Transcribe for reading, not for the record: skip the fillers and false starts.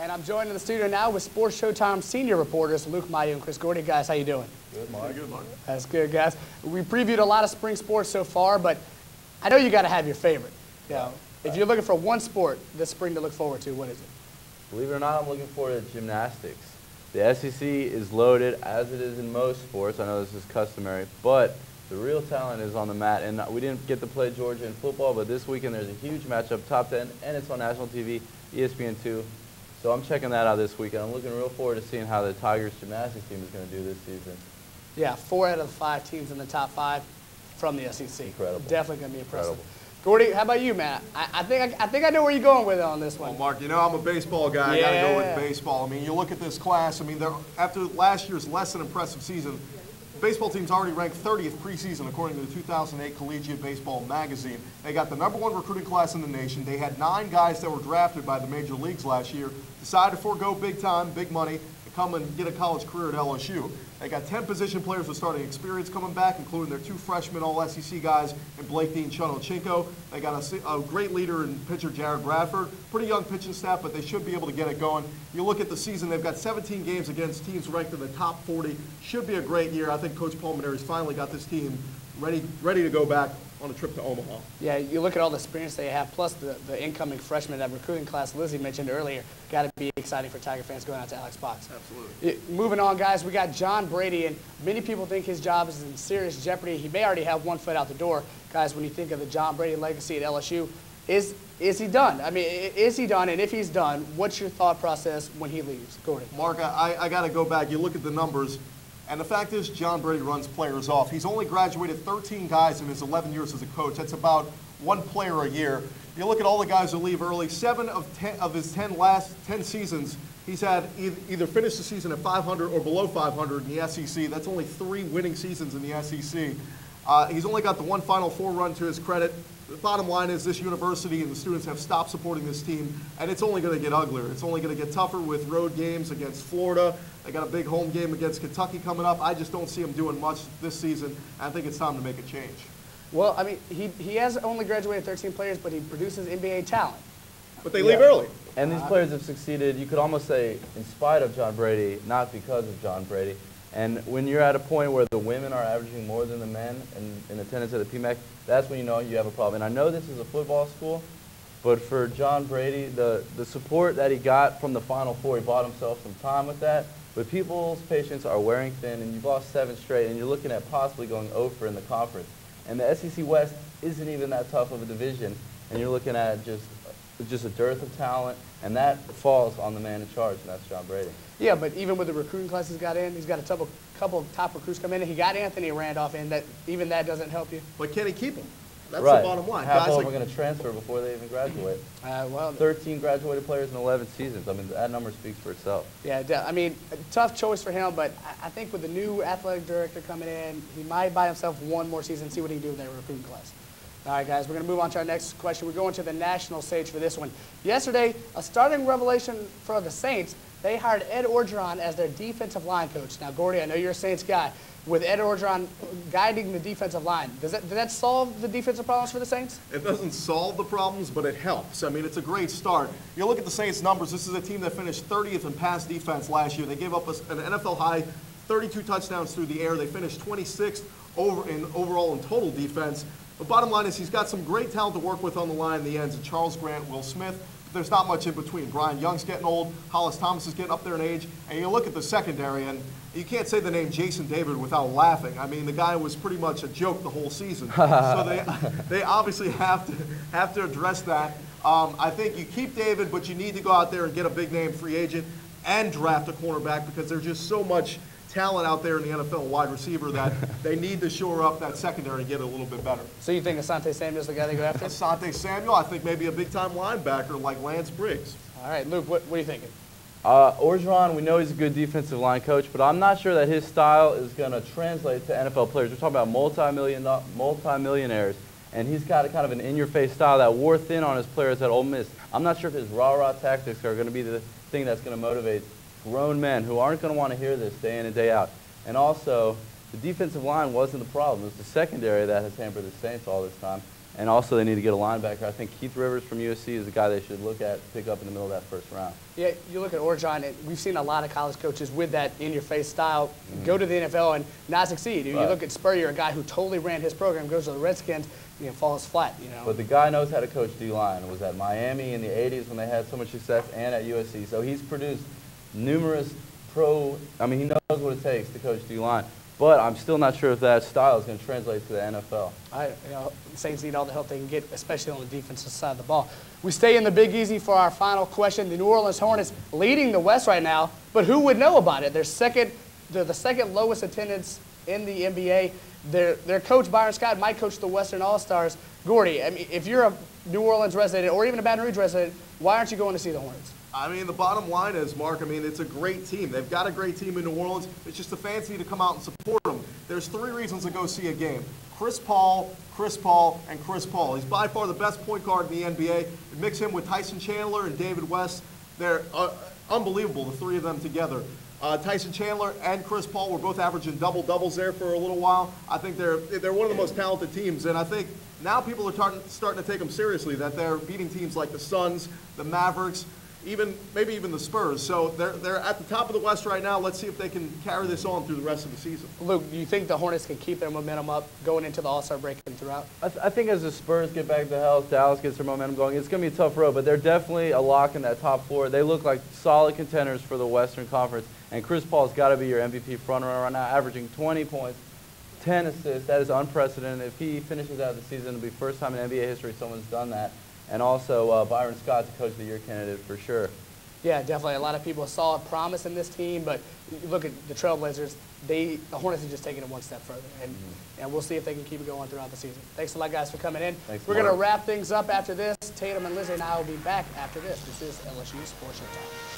And I'm joined in the studio now with Sports Showtime senior reporters Luke Mayeux and Gordy. Guys, how you doing? Good, Mark. Good, Mark. That's good, guys. We previewed a lot of spring sports so far, but I know you got to have your favorite. You know, if you're looking for one sport this spring to look forward to, what is it? Believe it or not, I'm looking forward to gymnastics. The SEC is loaded, as it is in most sports. I know this is customary, but the real talent is on the mat. And we didn't get to play Georgia in football, but this weekend there's a huge matchup, top 10, and it's on national TV, ESPN2. So I'm checking that out this weekend. I'm looking real forward to seeing how the Tigers gymnastics team is going to do this season. Yeah, 4 out of the 5 teams in the top 5 from the SEC. Incredible. Definitely going to be impressive. Gordy, how about you, man? I think I know where you're going with it on this one. Well, Mark, you know I'm a baseball guy. I got to go with baseball. I mean, you look at this class. I mean, after last year's less than impressive season, the baseball team's already ranked 30th preseason according to the 2008 Collegiate Baseball Magazine. They got the #1 recruiting class in the nation. They had 9 guys that were drafted by the major leagues last year, decided to forego big time, big money, to come and get a college career at LSU. They got 10 position players with starting experience coming back, including their 2 freshmen All-SEC guys and Blake Dean, Chun Ochinko. They got a great leader in pitcher Jared Bradford. Pretty young pitching staff, but they should be able to get it going. You look at the season, they've got 17 games against teams ranked in the top 40. Should be a great year. I think Coach Palminary's finally got this team ready to go back on a trip to Omaha. Yeah, you look at all the experience they have, plus the incoming freshmen, that recruiting class Lizzie mentioned earlier, got to be exciting for Tiger fans going out to Alex Box. Absolutely. Moving on, guys, we got John Brady, and many people think his job is in serious jeopardy. He may already have one foot out the door. Guys, when you think of the John Brady legacy at LSU, is he done? I mean, is he done? And if he's done, what's your thought process when he leaves? Gordy. Mark, I got to go back. You look at the numbers. And the fact is, John Brady runs players off. He's only graduated 13 guys in his 11 years as a coach. That's about 1 player a year. You look at all the guys who leave early. 7 of his 10 seasons, he's had either finished the season at 500 or below 500 in the SEC. That's only 3 winning seasons in the SEC. He's only got the 1 Final Four run to his credit. The bottom line is this university and the students have stopped supporting this team, and it's only going to get uglier. It's only going to get tougher with road games against Florida. They got a big home game against Kentucky coming up. I just don't see him doing much this season. I think it's time to make a change. Well, I mean, he has only graduated 13 players, but he produces NBA talent. But they leave early. And these players have succeeded, you could almost say, in spite of John Brady, not because of John Brady. And when you're at a point where the women are averaging more than the men in attendance at the PMAC, that's when you know you have a problem. And I know this is a football school, but for John Brady, the support that he got from the Final Four, he bought himself some time with that. But people's patience are wearing thin, and you've lost 7 straight, and you're looking at possibly going over in the conference. And the SEC West isn't even that tough of a division, and you're looking at just a dearth of talent, and that falls on the man in charge, and that's John Brady. Yeah, but even with the recruiting class he's got in, he's got a couple of top recruits come in, and he got Anthony Randolph in. Even that doesn't help you. But can he keep him? That's right. the bottom line. Half Guys of them are going to transfer before they even graduate. Well, 13 graduated players in 11 seasons. I mean, that number speaks for itself. Yeah, I mean, tough choice for him, but I think with the new athletic director coming in, he might buy himself 1 more season and see what he can do with that recruiting class. All right, guys, we're going to move on to our next question. We're going to the national stage for this one. Yesterday, a starting revelation for the Saints, they hired Ed Orgeron as their defensive line coach. Now, Gordy, I know you're a Saints guy. With Ed Orgeron guiding the defensive line, does that solve the defensive problems for the Saints? It doesn't solve the problems, but it helps. I mean, it's a great start. You look at the Saints' numbers. This is a team that finished 30th in pass defense last year. They gave up an NFL high 32 touchdowns through the air. They finished 26th overall in total defense. The bottom line is he's got some great talent to work with on the line in the ends, and Charles Grant, Will Smith. There's not much in between. Brian Young's getting old. Hollis Thomas is getting up there in age. And you look at the secondary, and you can't say the name Jason David without laughing. I mean, the guy was pretty much a joke the whole season. So they obviously have to address that. I think you keep David, but you need to go out there and get a big-name free agent and draft a cornerback because there's just so much talent out there in the NFL wide receiver that they need to shore up that secondary and get it a little bit better. So you think Asante Samuel's the guy they go after? Asante Samuel, I think maybe a big-time linebacker like Lance Briggs. All right, Luke, what are you thinking? Orgeron, we know he's a good defensive line coach, but I'm not sure that his style is going to translate to NFL players. We're talking about multi-millionaires, and he's got a kind of an in-your-face style that wore thin on his players at Ole Miss. I'm not sure if his rah-rah tactics are going to be the thing that's going to motivate grown men who aren't going to want to hear this day in and day out. And also, the defensive line wasn't the problem. It was the secondary that has hampered the Saints all this time. And also they need to get a linebacker. I think Keith Rivers from USC is a guy they should look at, pick up in the middle of that first round. Yeah, you look at Orgeron, and we've seen a lot of college coaches with that in-your-face style go to the NFL and not succeed. You look at Spurrier, a guy who totally ran his program, goes to the Redskins, falls flat. But the guy knows how to coach D-line. It was at Miami in the 80s when they had so much success, and at USC. So he's produced numerous he knows what it takes to coach D-line. But I'm still not sure if that style is going to translate to the NFL. Saints need all the help they can get, especially on the defensive side of the ball. We stay in the Big Easy for our final question. The New Orleans Hornets leading the West right now, but who would know about it? They're the second lowest attendance in the NBA. Their coach, Byron Scott, might coach the Western All-Stars. Gordy, I mean, if you're a New Orleans resident or even a Baton Rouge resident, why aren't you going to see the Hornets? I mean, the bottom line is, Mark, it's a great team. They've got a great team in New Orleans. It's just the fans need to come out and support them. There's 3 reasons to go see a game. Chris Paul, and Chris Paul. He's by far the best point guard in the NBA. You mix him with Tyson Chandler and David West. They're unbelievable, the 3 of them together. Tyson Chandler and Chris Paul were both averaging double-doubles there for a little while. I think they're one of the most talented teams, and I think now people are starting to take them seriously, that they're beating teams like the Suns, the Mavericks, maybe even the Spurs. So they're at the top of the West right now. Let's see if they can carry this on through the rest of the season. Luke, do you think the Hornets can keep their momentum up going into the All-Star break and throughout? I think as the Spurs get back to health, Dallas gets their momentum going, it's going to be a tough road, but they're definitely a lock in that top 4. They look like solid contenders for the Western Conference, and Chris Paul's got to be your MVP frontrunner right now, averaging 20 points, 10 assists. That is unprecedented. If he finishes out the season, it'll be the first time in NBA history someone's done that. And also Byron Scott's a Coach of the Year candidate for sure. Yeah, definitely. A lot of people saw a promise in this team, but you look at the Trailblazers, the Hornets are just taking it one step further, and we'll see if they can keep it going throughout the season. Thanks a lot, guys, for coming in. Thanks, We're going to wrap things up after this. Tatum and Lizzie and I will be back after this. This is LSU Sports Showtime.